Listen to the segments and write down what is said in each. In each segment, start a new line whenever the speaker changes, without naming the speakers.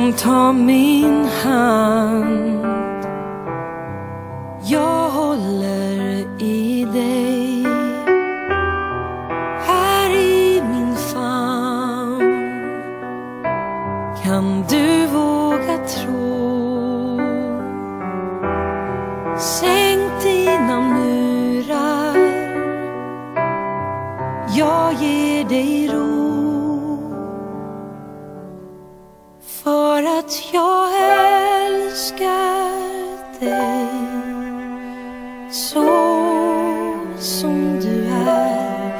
Kom ta min hand, jag håller i dig. Här i min famn kan du våga tro. Sänk dina murar, jag ger dig ro. För att jag älskar dig så som du är.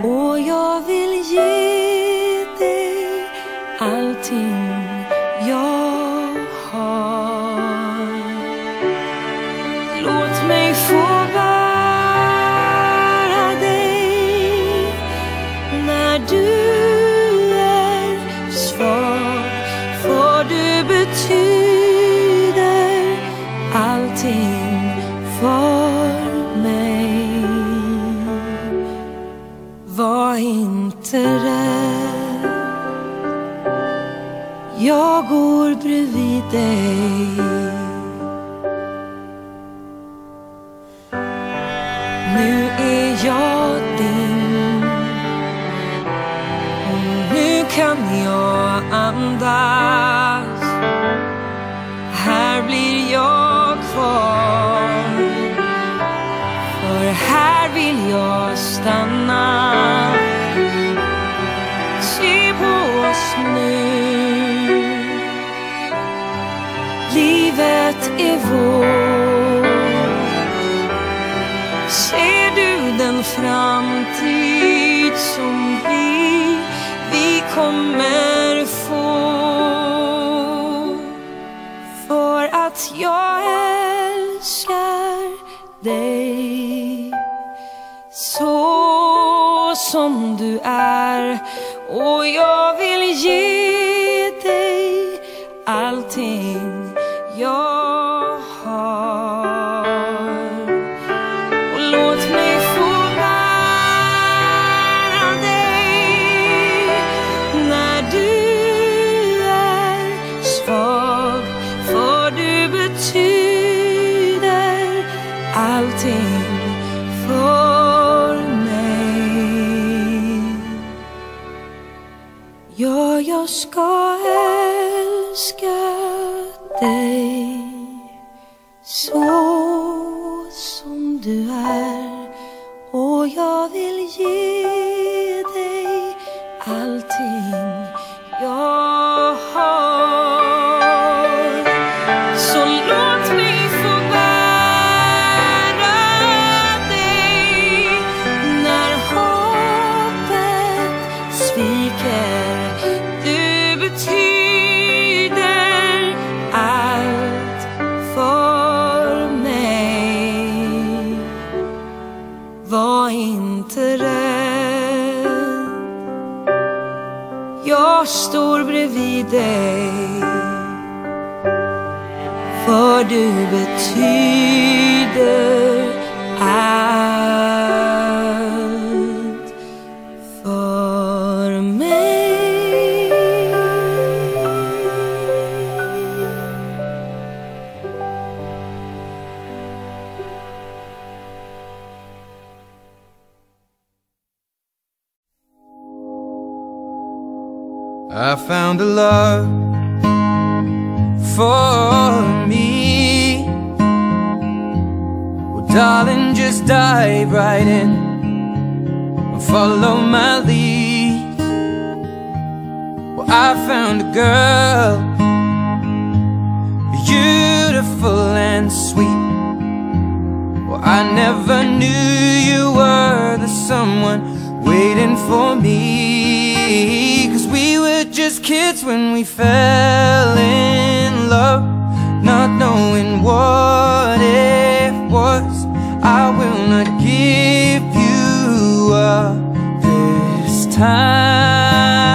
Och jag vill ge dig allting jag har. Låt mig få bära dig när du är svag. För du betyder allting för mig. Var inte rädd, jag går bredvid dig. Nu är jag din och nu kan jag andas. Här blir jag kvar, för här vill jag stanna. Se på oss nu, livet är vårt. Ser du den framtid som vi kommer få? För att jag älskar dig så som du är. Och jag vill ge dig allting jag har. Och låt mig få bära dig när du är svag. För du betyder allting för mig. Ja, jag ska älska dig så som du är. Och jag vill ge dig allting jag har. Så låt mig få bära dig när hoppet sviker. Du betyder allt för mig. Var inte rädd, jag står bredvid dig. För du betyder allt för mig.
I found a love for me. Well, darling, just dive right in and follow my lead. Well, I found a girl, beautiful and sweet. Well, I never knew you were the someone waiting for me. 'Cause we were just kids when we fell in love, not knowing what it was. I will not give you up this time.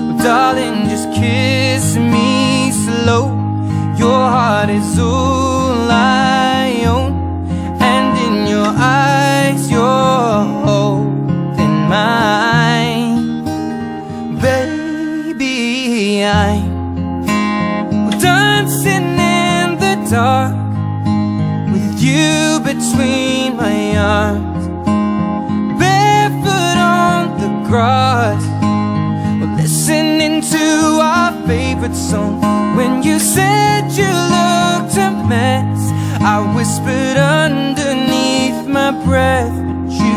Well, darling, just kiss me slow. Your heart is all I own, and in your eyes you're holding mine. Baby, I'm between my arms, barefoot on the grass, we're listening to our favorite song. When you said you looked a mess, I whispered underneath my breath, but you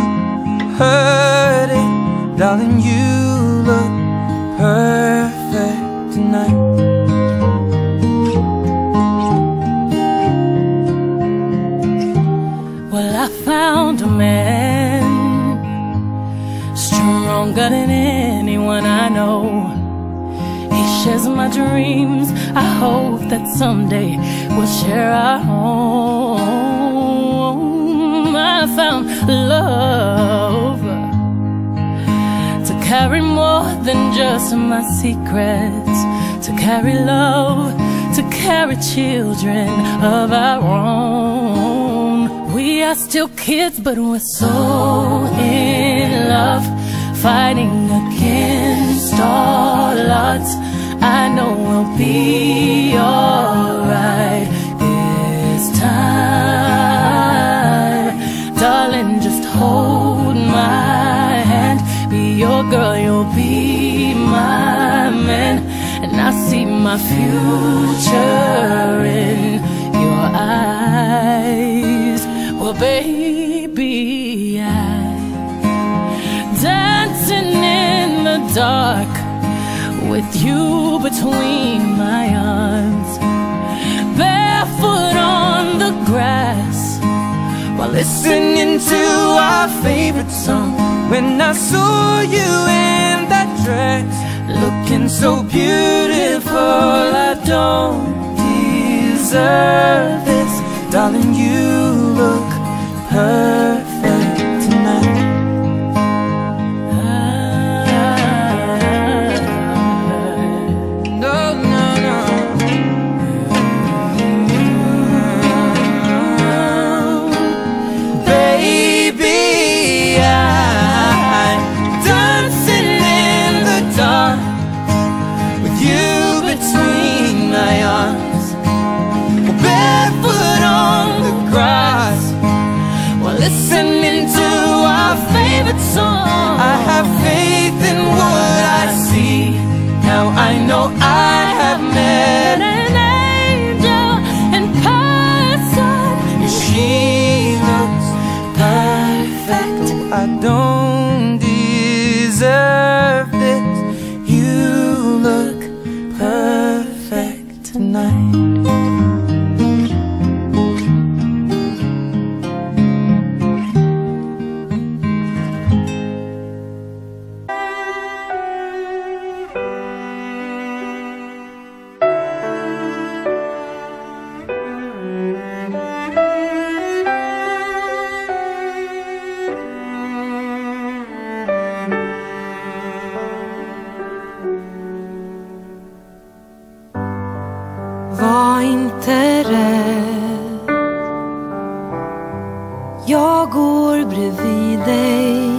heard it. Darling, you look perfect tonight.
Well, I found a man stronger than anyone I know. He shares my dreams. I hope that someday we'll share our home. I found love to carry more than just my secrets, to carry love, to carry children of our own. We are still kids, but we're so in love, fighting against all odds. I know we'll be alright this time. Darling, just hold my hand. Be your girl, you'll be my man. And I see my future in your eyes. Well, baby, I'm dancing in the dark with you between my arms, barefoot on the grass, while listening to our favorite song. When I saw you in that dress, looking so beautiful, I don't deserve this. Darling, you look perfect tonight. Listening to our favorite song. I have faith in what I see. Now I know I have met an angel in person, and she looks perfect. I don't deserve this. You look perfect tonight.
Var inte rädd, jag går bredvid dig.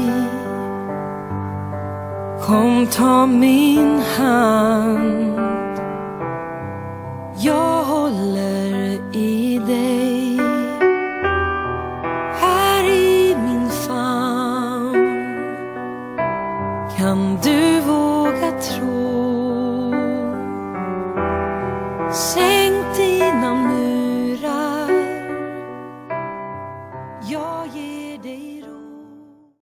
Kom, ta min hand, jag håller